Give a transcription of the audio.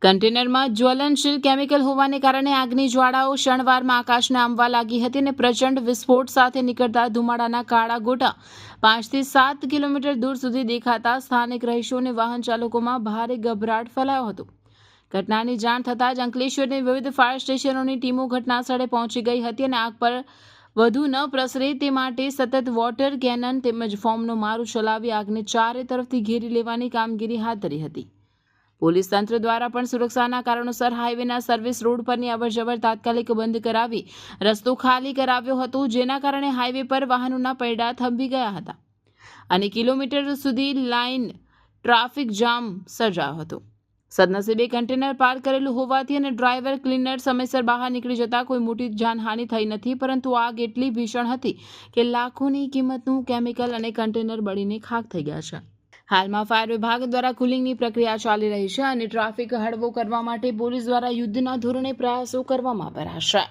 કન્ટેનરમાં જ્વલનશીલ chemical હોવાને કારણે આગની જ્વાળાઓ ક્ષણવારમાં આકાશને આંબવા લાગી હતી અને પ્રચંડ વિસ્ફોટ સાથે નીકળતા ધુમાડાના કાળા ગોટા 5 થી 7 કિલોમીટર દૂર સુધી દેખાતા સ્થાનિક રહીશો અને વાહન ચાલકોમાં ભારે ગભરાટ ફેલાયો હતો। ઘટનાની જાણ થતાં જ અંકલેશ્વરની વિવિધ ફાયર સ્ટેશનોની ટીમો ઘટનાસ્થળે પહોંચી ગઈ હતી અને આગ પર વધુ ન પ્રસરે તે માટે સતત વોટર કેનન તેમજ ફોર્મનો મારો ચલાવી આગને ચારે તરફથી ઘેરી લેવાની કામગીરી હાથ ધરી હતી। પોલીસ તંત્ર દ્વારા પણ સુરક્ષાના કારણોસર હાઈવેના સર્વિસ રોડ પરની અવરજવર તાત્કાલિક બંધ કરાવી રસ્તો ખાલી કરાવ્યો હતો, જેના કારણે હાઈવે પર વાહનોના પૈડા થંભી ગયા હતા અને કિલોમીટર સુધી લાઇન ટ્રાફિક જામ સર્જાયો હતો। સદનસીબે કન્ટેનર પાર્ક કરેલું હોવાથી અને ડ્રાઈવર ક્લીનર સમયસર બહાર નીકળી જતા કોઈ મોટી જાનહાનિ થઈ નથી, પરંતુ આગ એટલી ભીષણ હતી કે લાખોની કિંમતનું કેમિકલ અને કન્ટેનર બળીને ખાખ થઈ ગયા છે। હાલમાં ફાયર વિભાગ દ્વારા કુલિંગની પ્રક્રિયા ચાલી રહી છે અને ટ્રાફિક હળવો કરવા માટે પોલીસ દ્વારા યુદ્ધના ધોરણે પ્રયાસો કરવામાં આવ્યા છે।